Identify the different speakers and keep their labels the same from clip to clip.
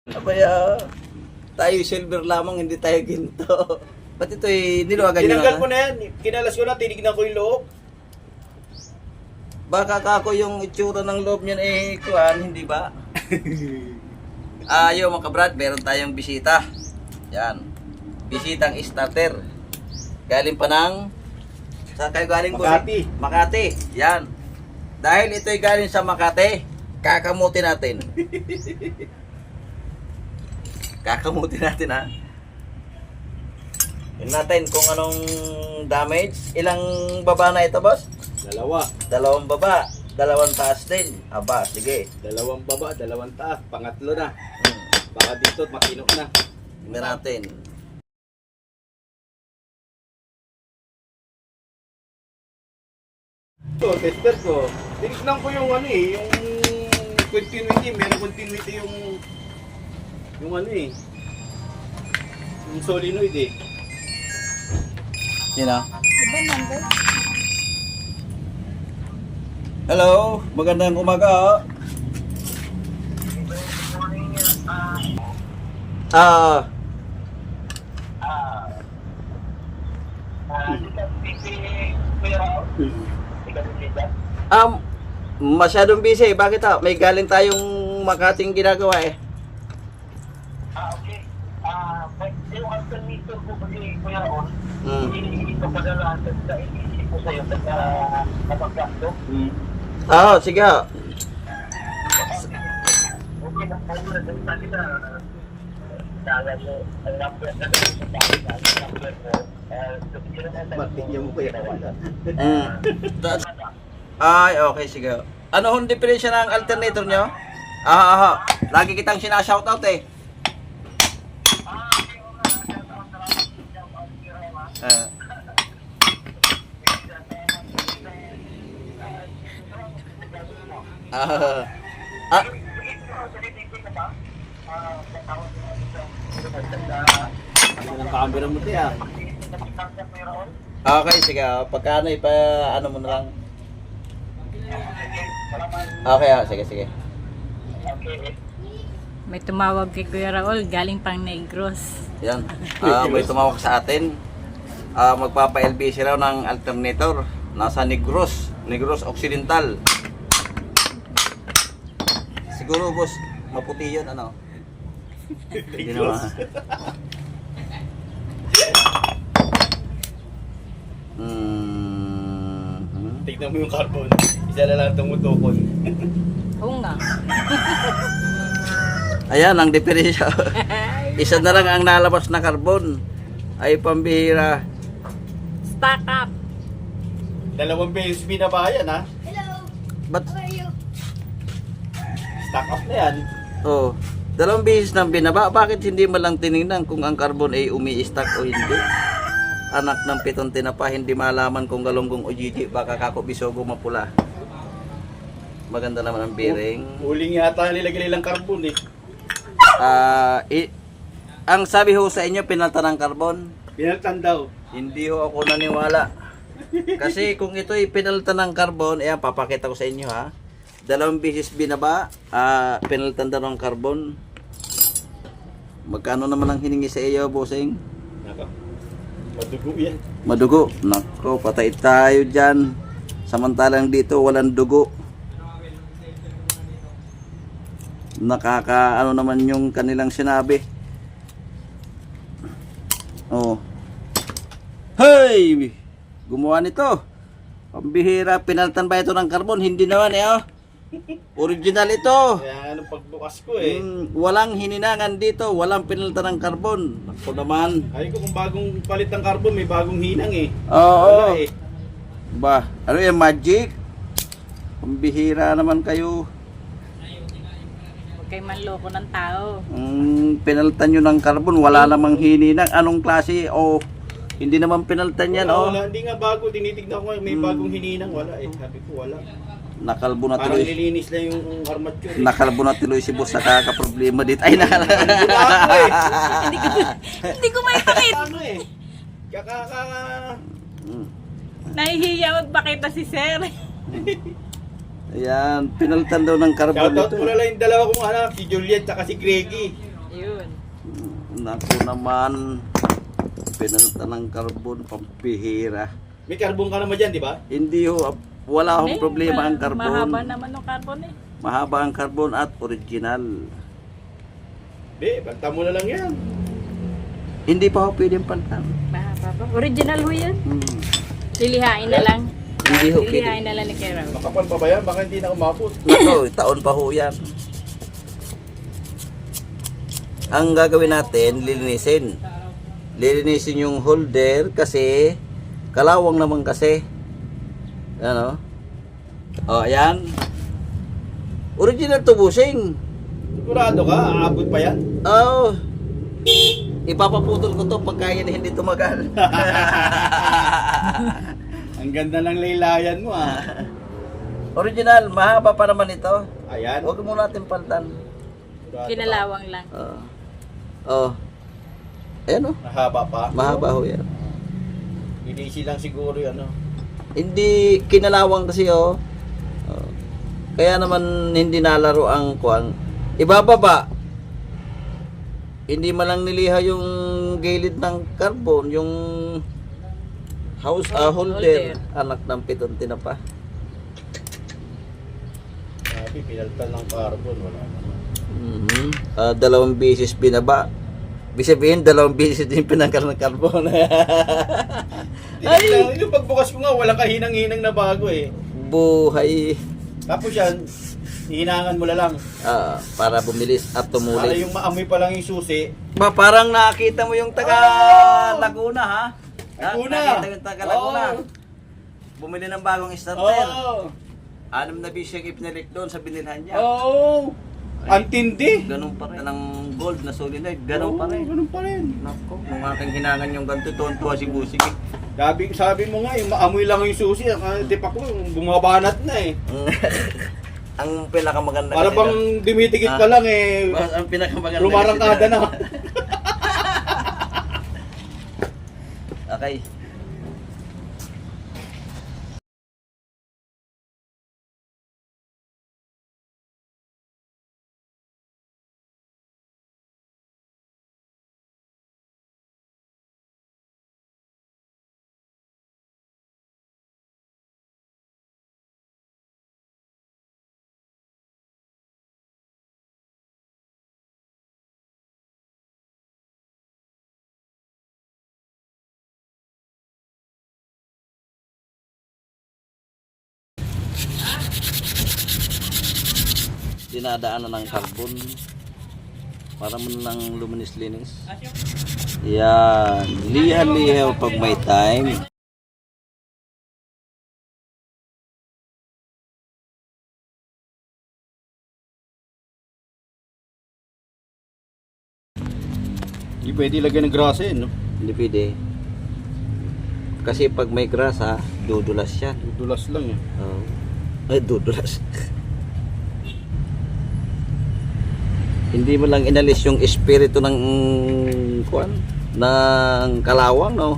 Speaker 1: Abaya, tayo silver lamang, hindi tayo ginto. Ba't ito'y niluwagan nyo
Speaker 2: Tinanggal
Speaker 1: na?
Speaker 2: ko na yan. Kinalas ko na, tinignan ko yung loob.
Speaker 1: Baka kako yung itsura ng loob niyan kuhan, hindi ba? Yo mga kabrad, meron tayong bisita. Yan. Bisitang starter. Galing pa ng... Saan kayo galing po?
Speaker 2: Makati.
Speaker 1: Makati. Yan. Dahil ito'y galing sa Makati, kakamutin natin. Kakamutin natin ha. Tingnan natin kung anong damage. Ilang baba na ito, boss?
Speaker 2: Dalawa.
Speaker 1: Dalawang baba, dalawang taas din. Aba, sige.
Speaker 2: Dalawang baba, dalawang taas. Pangatlo na. Baka dito, makino na.
Speaker 1: Tingnan natin.
Speaker 2: Ito, tester ko. Tinignan ko yung ano eh, yung continuity. Meron continuity yung ano eh. Yung solenoid eh.
Speaker 1: Sino? Hello, magandang umaga. Ah, masyadong busy. Bakit may galing tayong Makating ginagawa eh.
Speaker 3: Okay. Yung alternator ko kasi Kuya Raon,
Speaker 1: Hmm.
Speaker 3: ipapadala sa inisip ko sa'yo sa kapagkasto.
Speaker 1: Sige.
Speaker 3: Okay na po na sa kita. Dala mo, ang number na sa number ko.
Speaker 2: Matigyan mo kaya.
Speaker 1: Ay, okay, sige. Ano hong diferensya ng alternator nyo? Lagi kitang sinashoutout eh.
Speaker 2: Ang camera mo tiya.
Speaker 1: Okay, sige. Pagkano ano mo na lang. Okay, sige.
Speaker 4: May tumawag kay Kuya Raul, galing pang Negros.
Speaker 1: Yan. May tumawag sa atin. Magpapa-LBC raw ng alternator. Nasa Negros Occidental. Siguro, boss, maputi yun, ano? Hindi naman.
Speaker 2: Tignan mo yung carbon. Isa na lang tumutukon.
Speaker 4: Oo nga.
Speaker 1: Ayan, ang diferensya. Isa na lang ang nalabas na carbon. Ay pambihira.
Speaker 4: Stack up.
Speaker 2: Dalawang beses binabayan ha.
Speaker 1: But,
Speaker 2: Stack up na yan.
Speaker 1: dalawang beses nang binaba. Bakit hindi mo lang tinignan kung ang carbon ay umi-stack o hindi? Anak ng pitong tinapa, hindi malaman kung galunggong o gigi. Baka kako bisogo mapula. Maganda naman ang bearing.
Speaker 2: Huling yata nilagay nilang carbon eh.
Speaker 1: Ang sabi ho sa inyo, pinalta ng carbon.
Speaker 2: Pinaltan daw.
Speaker 1: Hindi ho ako naniwala. Kasi kung ito'y pinalta ng carbon, ayan, papakita ko sa inyo ha. Dalawang beses binaba, pinaltan daw ng carbon. Magkano naman ang hiningi sa iyo, bossing?
Speaker 2: Nako. Madugo yan.
Speaker 1: Madugo. Nako, patay tayo dyan. Samantalang dito, walang dugo. Ano naman yung kanilang sinabi. Hey! Gumawa nito. Pambihira, pinaltan ba ito ng carbon? Hindi naman Original ito.
Speaker 2: Kaya anong pagbukas ko eh.
Speaker 1: Walang hininangan dito, walang pinaltan ng carbon. Ako naman.
Speaker 2: Ay ko kung bagong palit ng carbon, may bagong hinang eh.
Speaker 1: Oo.
Speaker 2: Wala eh.
Speaker 1: Ba, ano yung magic? Pambihira naman kayo.
Speaker 4: Huwag kayo manloko ng tao.
Speaker 1: Pinaltan nyo ng carbon, wala namang hininang. Anong klase? Hindi naman pinaltan yan.
Speaker 2: Wala, hindi nga bago, tinitignan ko may bagong hininang, wala eh. Sabi ko wala.
Speaker 1: Nakalbo na
Speaker 2: Parang
Speaker 1: tuloy.
Speaker 2: nilinis na yung armature eh.
Speaker 1: Nakalbo na tuloy si boss sa kakaproblema dito. Ay,
Speaker 2: Wala ako eh.
Speaker 4: Hindi ko maipakita.
Speaker 2: Ano eh.
Speaker 4: Nahihiya magpakita si Sir.
Speaker 1: Ayan, pinalitan daw ng carbon
Speaker 2: Shoutout
Speaker 1: ito.
Speaker 2: mo na lang yung dalawa kong anak, si Juliet at si Greggy.
Speaker 4: Yun.
Speaker 1: Naku naman, pinalta ng carbon, pampihira.
Speaker 2: May carbon ka naman dyan, di ba?
Speaker 1: Hindi ho, wala akong
Speaker 4: Hindi,
Speaker 1: problema ang carbon.
Speaker 4: Mahaba naman yung carbon eh.
Speaker 1: Mahaba ang carbon at original.
Speaker 2: Di, banta mo na lang yan.
Speaker 1: Hindi pa ho pwedeng paltan.
Speaker 4: Mahaba pa. Original ho yan. Lilihain na lang.
Speaker 1: Hindi ho
Speaker 4: Lilihain
Speaker 1: pwedeng.
Speaker 4: na lang ni Kuya Raul.
Speaker 2: Makapal pa ba yan? Baka hindi na umabot.
Speaker 1: Naku, taon pa ho yan. Ang gagawin natin, lilinisin. Lilinisin yung holder kasi kalawang naman kasi. Ano? Oh, ayan. Original to busing.
Speaker 2: Sigurado ka? Aabot pa yan?
Speaker 1: Oh. Ipapaputol ko to pagka yan hindi tumagal.
Speaker 2: Ang ganda ng laylayan mo ah.
Speaker 1: Original, mahaba pa naman ito.
Speaker 2: Ayan.
Speaker 1: Huwag mo natin paltan.
Speaker 2: Sigurado ka?
Speaker 4: Kinalawang lang.
Speaker 1: Oh. Ayan oh.
Speaker 2: Mahaba pa.
Speaker 1: Mahaba ho yan.
Speaker 2: Inisi lang siguro yan, no?
Speaker 1: Hindi kinalawang kasi oh. Oh. Kaya naman hindi nalaro ang kuang. Ibababa. Hindi man lang niliha yung gilid ng carbon, yung holder. Anak ng piton tinapa.
Speaker 2: Sabi, pinaltal ng carbon. Wala naman.
Speaker 1: Dalawang beses binaba. Ibig sabihin, dalawang beses din pinangkal ng carbon.
Speaker 2: Ay! Yung pagbukas ko nga, walang kahinang-hinang na bago eh.
Speaker 1: Buhay.
Speaker 2: Tapos yan, hihinangan mo na lang.
Speaker 1: Para bumilis at
Speaker 2: Para
Speaker 1: tumulis.
Speaker 2: yung maamoy pa lang yung susi.
Speaker 1: Ba, parang nakita mo yung taga Laguna ha?
Speaker 2: Laguna.
Speaker 1: Nakita yung taga Laguna.
Speaker 2: Oo.
Speaker 1: Bumili ng bagong starter.
Speaker 2: Oo.
Speaker 1: 6 na bis yung ipinalik doon sa binilhan niya.
Speaker 2: Oo. Ang tindi.
Speaker 1: Ganun pa rin. Ng gold na solenoid, ganun pa rin.
Speaker 2: Ganun pa rin.
Speaker 1: Nako, nung aking hinangan yung ganito, tuwan-tuwa si Busig eh.
Speaker 2: Sabi mo nga, yung maamoy lang yung susi. Tipak ko, bumabanat na eh.
Speaker 1: Ang pinakamaganda
Speaker 2: Para
Speaker 1: kasi
Speaker 2: bang dumitikit ka lang eh.
Speaker 1: ang pinakamaganda
Speaker 2: Lumarangkada
Speaker 1: kasi
Speaker 2: na.
Speaker 1: Okay. Dinadaanan ng carbon para mo lang luminis-linis. Yan, liha-liha pag may time.
Speaker 2: Hindi pwede lagyan ng grasa yun, no?
Speaker 1: Hindi pwede. Kasi pag may grasa, dudulas yan.
Speaker 2: Dulas lang eh.
Speaker 1: Ay, dudulas. Hindi mo lang inalis yung espiritu ng kuan, ng kalawang, no?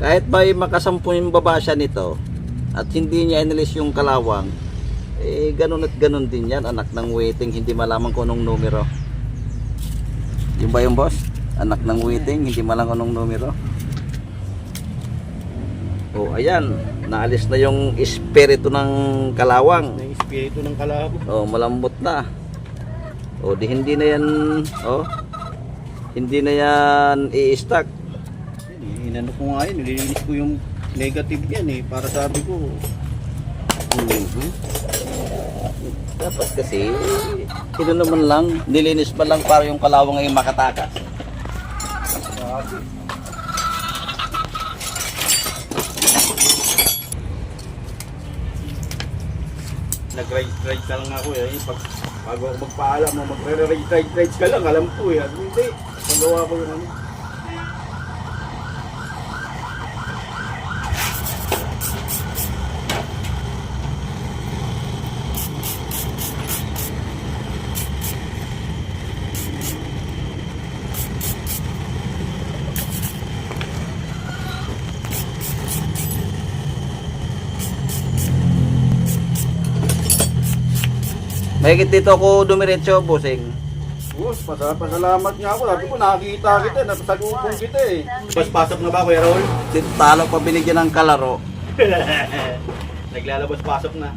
Speaker 1: Kahit ba makasampu yung baba siya nito at hindi niya inalis yung kalawang, eh ganun at ganun din yan, anak ng waiting, hindi malaman kung anong numero. Yung ba yung boss? Anak ng waiting, hindi malaman kung anong numero. Oh, ayan, naalis na yung espiritu ng kalawang.
Speaker 2: Yung espiritu ng kalabo.
Speaker 1: Oh, malambot na. Oh, di hindi na yan, oh. Hindi na yan i-stack.
Speaker 2: Inano ko nga yun, nililinis ko yung negative yan eh. Para sabi ko,
Speaker 1: Dapat kasi, ito naman lang, nilinis pa lang para yung kalawang ay makatakas.
Speaker 2: nag-ride ka lang ako eh. Bago ako magpaalam mo, mag-ride ka lang, alam ko eh. Hindi, magawa ko yung ano.
Speaker 1: Higit dito ako dumiretso, bossing.
Speaker 2: Boss, pasalamat nga ako. Sabi ko, nakakita kita, napasalubong kita eh. Labas-pasok na ba, Kuya Raul?
Speaker 1: Talo pa binigyan ng kalaro.
Speaker 2: Naglalabas-pasok na.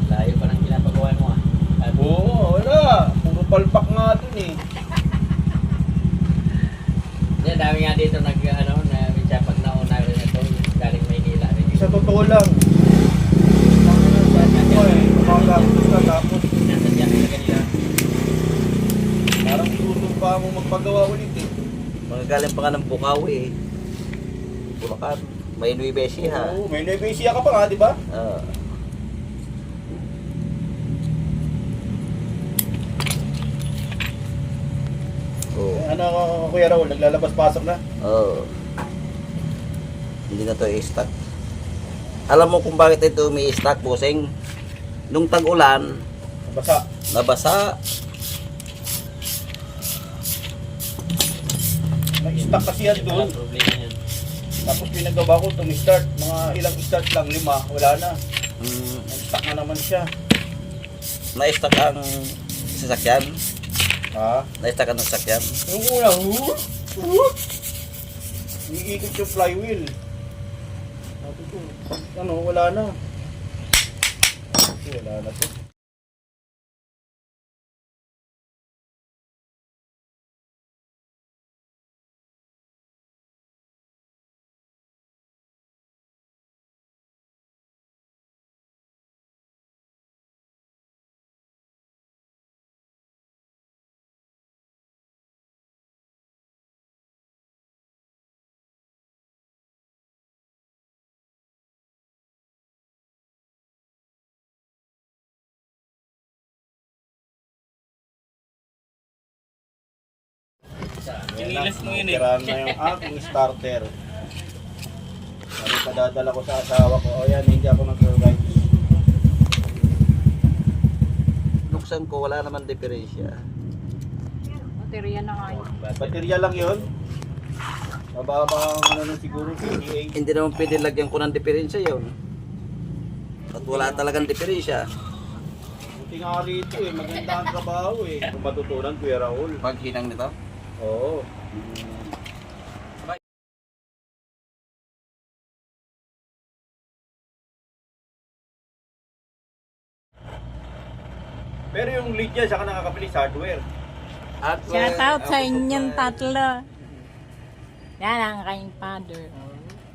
Speaker 1: Layo pa ng ginapagawa mo ah.
Speaker 2: Oo, wala. Puro palpak nga dun eh.
Speaker 1: Yan, dami nga dito nag, ano, na minsan pag nauna rin ito, galing Maynila rin.
Speaker 2: Sa totoo lang. Makagastos ka tapos
Speaker 1: Nasadya talaga nila.
Speaker 2: parang tutong pa mo magpagawa ulit eh.
Speaker 1: Mga galing pa ka ng Bukawi eh. Bulacan, may Nueva Ecija.
Speaker 2: Oo, may Nueva ka pa nga, di ba? Ano, Kuya Raul, naglalabas-pasok na?
Speaker 1: Hindi na to i-stock. Alam mo kung bakit ito umi-stock, bossing? Nung tag-ulan,
Speaker 2: Basa.
Speaker 1: nabasa.
Speaker 2: Nag-stock kasi yan doon.
Speaker 1: Problema yan.
Speaker 2: Tapos pinagawa ko itong start. Mga ilang start lang, 5, wala na.
Speaker 1: Mm,
Speaker 2: Nag-stock na naman siya.
Speaker 1: na-stock ang sasakyan.
Speaker 2: Ha?
Speaker 1: Na-stock ang sasakyan.
Speaker 2: Yung una, iikot yung flywheel. Sabi ko, ano, wala na. Wala na to.
Speaker 1: Pinilas mo yun eh.
Speaker 2: Tirahan na yung aking starter. Ano padadala ko sa asawa ko. O yan, hindi ako nag-ride.
Speaker 1: Buksan ko, wala naman diferensya.
Speaker 4: Baterya na nga yun.
Speaker 2: Baterya lang yun. Mababa ang ano nun siguro, 58.
Speaker 1: Hindi naman pwede lagyan ko ng diferensya yun. At wala talagang diferensya.
Speaker 2: Buti nga rito eh, maganda ang trabaho eh. Kung matutunan, Kuya Raul.
Speaker 1: Pag hinang nito,
Speaker 2: Oo. Pero yung lead niya, saka nakakabili sa hardware.
Speaker 1: at
Speaker 4: Shout out sa inyong tatlo. Yan ang kayong father.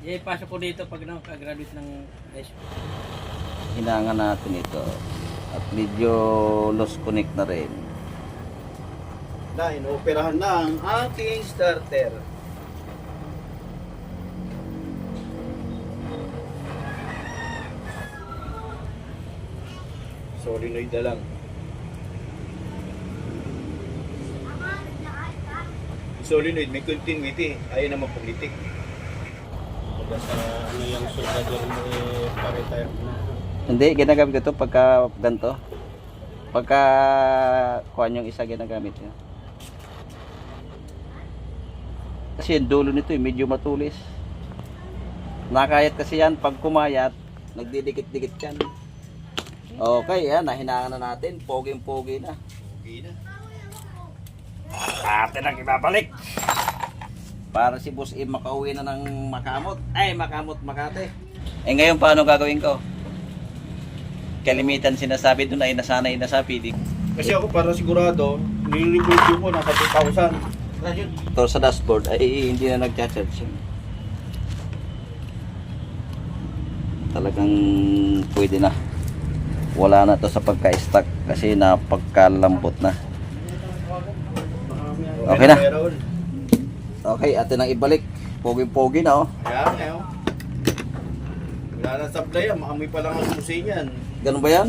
Speaker 5: Pasok ko dito pag nakagraduate ng high school.
Speaker 1: hinangan natin ito. At medyo lost connect na rin.
Speaker 2: Na, inooperahan na ang aking starter. Solenoid na lang. Solenoid, may continuity. Ayaw naman pumitik.
Speaker 5: Pagka sa ano yung soldader mo pa-retire na.
Speaker 1: Hindi, ginagamit ko ito pagka ganito. Pagka kuhan yung isa ginagamit niya. Kasi yung dulo nito medyo matulis. Nakayat kasi yan, pag kumayat, nagdidikit-dikit yan. Okay, yan. Nahinangan na natin. Poging-pogi na.
Speaker 2: Okay na.
Speaker 1: Atin ang ibabalik. Para si Boss Im makauwi na ng Makamot. Ay, Makamot, Makate. Eh ngayon, paano gagawin ko? Kalimitan sinasabi doon ay nasanay na sa PD.
Speaker 2: Kasi ako para sigurado, nire-review ko nasa 2,000.
Speaker 1: Ito sa dashboard ay hindi na nagcha-charge yun. Talagang pwede na. Wala na to sa pagka-stack kasi napagkalambot na. Okay na.
Speaker 2: Meron.
Speaker 1: Okay, atin ang ibalik. Pogi-pogi na oh.
Speaker 2: Ayan, ayan. Wala na supply yan, maamoy pa lang ang susi niyan.
Speaker 1: Ganun ba yan?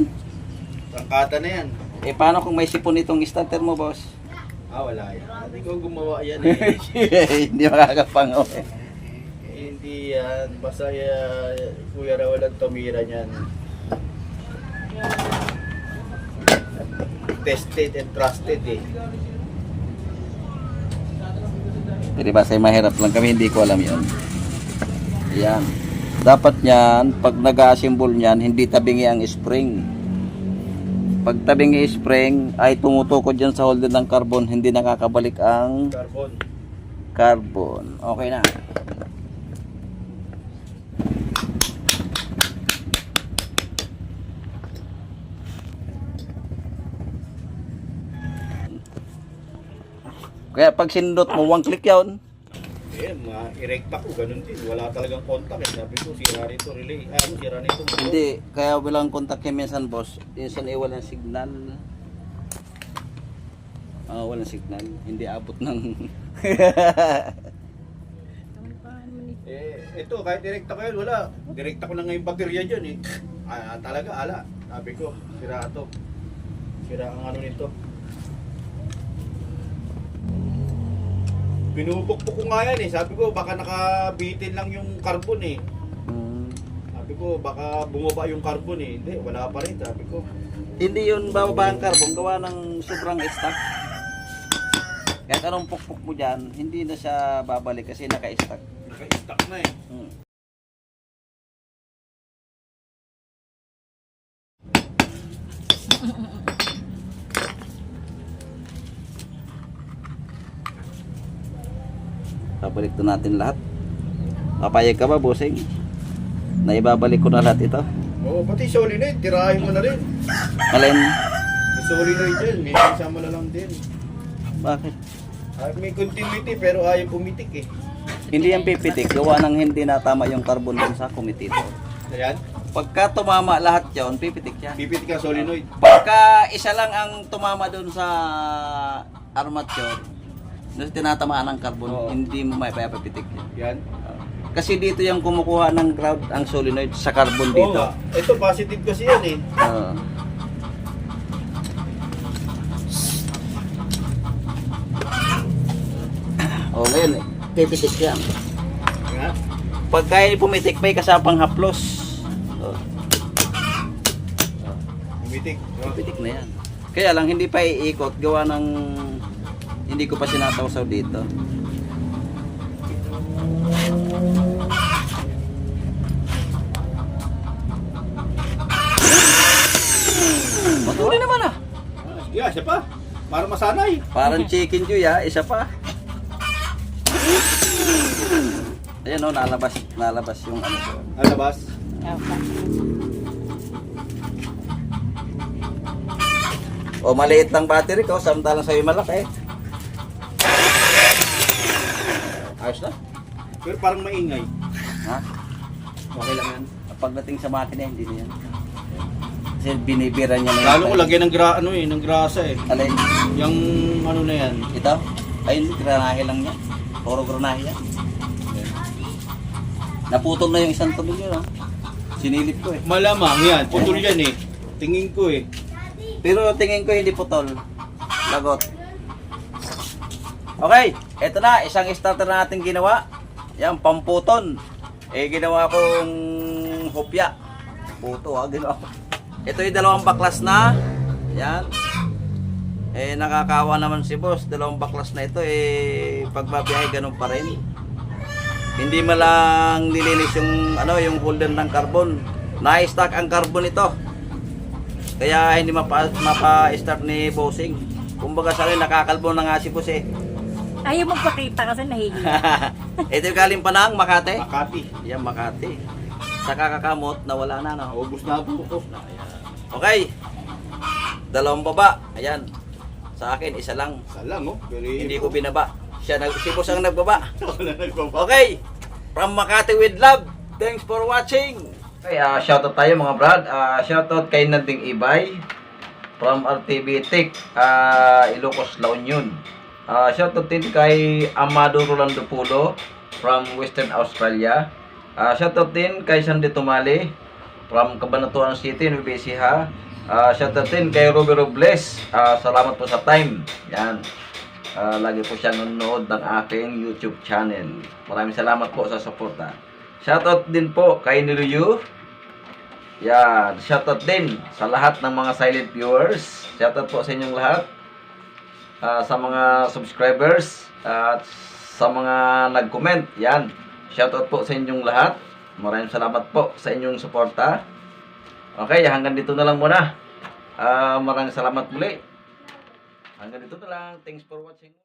Speaker 2: Tangkata na yan.
Speaker 1: Eh paano kung may sipon itong starter mo, boss?
Speaker 2: Wala yan. Hindi ko gumawa yan eh.
Speaker 1: Hindi makakapangaw eh.
Speaker 2: Hindi yan. Basta Kuya Raul ang tumira niyan. Tested and trusted eh.
Speaker 1: Pwede ba say mahirap lang kami, hindi ko alam yun. Yan. Dapat yan, pag nag-assemble niyan, hindi tabingi ang spring. Pag tabingi spring, ay tumutukod dyan sa holder ng carbon, hindi nakakabalik ang
Speaker 2: Carbon.
Speaker 1: carbon. Okay na. Kaya pag sinundot mo, one click yun.
Speaker 2: Eh, ma-erecta ko, ganun din. Wala talagang contact eh. Sabi ko, sira rito relay. Sira nito.
Speaker 1: Hindi, kaya walang contact kayo minsan, boss. Minsan walang signal. Walang signal. Hindi abot ng...
Speaker 2: Ito, kahit direkta ko yun, wala. Direkta ko na ngayon baterya dyan eh. Talaga, ala. Sabi ko, sira ito. Sira ang ano nito. Binubukbuk ko nga yan eh. Sabi ko, baka nakabitin lang yung carbon eh. Sabi ko, baka bumaba yung carbon eh. Hindi, wala pa rin. Sabi ko.
Speaker 1: Hindi yun bababa ang carbon, gawa ng sobrang stock. Kahit anong pukpuk mo dyan, hindi na siya babalik kasi naka-stock.
Speaker 2: Naka-stuck na eh.
Speaker 1: Babalik to natin lahat. Papayag ka ba, bossing? Na ibabalik ko na lahat ito.
Speaker 2: Oo, pati solenoid, tirahin mo na rin.
Speaker 1: Alin?
Speaker 2: May solenoid dyan, may isama na lang din.
Speaker 1: Bakit?
Speaker 2: May continuity pero ayaw pumitik eh.
Speaker 1: Hindi yan pipitik. Gawa ng hindi natama yung carbon dun sa kumitito.
Speaker 2: Ayan,
Speaker 1: Pagka tumama lahat yon, pipitik yan.
Speaker 2: pipitik ang solenoid.
Speaker 1: Pagka isa lang ang tumama dun sa armature, na tinatamaan ng carbon,
Speaker 2: Oo.
Speaker 1: hindi mo may papipitik yan.
Speaker 2: Yan.
Speaker 1: Kasi dito yung kumukuha ng ground ang solenoid sa carbon
Speaker 2: Oo
Speaker 1: dito.
Speaker 2: nga. Ito positive kasi yan eh.
Speaker 1: Ngayon, pipitik yan.
Speaker 2: Nga.
Speaker 1: Pagka yung pumitik, may kasapang haplos.
Speaker 2: Pumitik.
Speaker 1: Pipitik na yan. Kaya lang, hindi pa iikot. Gawa ng hindi ko pa sinatawsaw dito. Matuloy naman ah.
Speaker 2: Yeah, siya pa. Para masanay.
Speaker 1: Parang chicken joy ah, isa pa. Ayan o, nalabas yung ano ko.
Speaker 2: Alabas.
Speaker 1: O maliit lang battery ko, samantalang sa'yo malaki. Ayos na.
Speaker 2: Pero parang maingay.
Speaker 1: Ha?
Speaker 2: Okay lang yan.
Speaker 1: Pagdating sa makina, hindi na yan. Kasi binibira niya na yan.
Speaker 2: Lalo ko lagyan ng grasa eh.
Speaker 1: Alin?
Speaker 2: Yung ano na yan.
Speaker 1: Ito? Ayun, granahe lang yan. Puro granahe yan. Naputol na yung isang tunog yun, oh. Sinilip ko eh.
Speaker 2: Malamang yan. Putol yan eh. Tingin ko eh.
Speaker 1: Pero tingin ko hindi putol. Lagot. Okay, eto na. Isang starter na natin ginawa. Yan, pamputon. Ginawa kong hopya. Puto ha, ginawa ko. Ito yung dalawang baklas na. Yan. Nakakawa naman si boss. Dalawang baklas na ito. Pagbabiyahe ganun pa rin. Hindi malang nilinis yung, yung holder ng carbon. Na-stack ang carbon ito. Kaya hindi mapa-start ni Bossing. Kumbaga sa akin, nakakalbo na nga si Boss eh.
Speaker 4: Ayaw magpakita kasi nahihiya.
Speaker 1: Ito yung galing pa ng Makati.
Speaker 2: Makati.
Speaker 1: Yan, Makati. Sa kakakamot, nawala na, no?
Speaker 2: Ubus na po ko.
Speaker 1: Okay. Dalawang baba. Ayan. Sa akin, isa lang.
Speaker 2: Isa lang, oh. Pero
Speaker 1: Hindi ko binaba. Si Boss ang nagbaba.
Speaker 2: Wala nagbaba.
Speaker 1: Okay. From Makati with love. Thanks for watching. Okay, shoutout tayo mga brad. Shoutout kay Nanding Ibay from RTV Tech, Ilocos, La Union. Shoutout din kay Amado Rolando Pulo from Western Australia. Shoutout din kay Sandy Tumali from Cabanatuan City, Nueva Ecija. Shoutout din kay Ruby Robles. Salamat po sa time. Yan. Lagi po siya nanonood ng aking YouTube channel. Maraming salamat po sa suporta. Shoutout din po kay Niluyu. Yan. Shoutout din sa lahat ng mga silent viewers. Shoutout po sa inyong lahat. Sa mga subscribers at sa mga nag-comment. Yan. Shoutout po sa inyong lahat. Maraming salamat po sa inyong suporta. Okay, hanggang dito na lang muna. Maraming salamat muli. Hanggang dito na lang. Thanks for watching.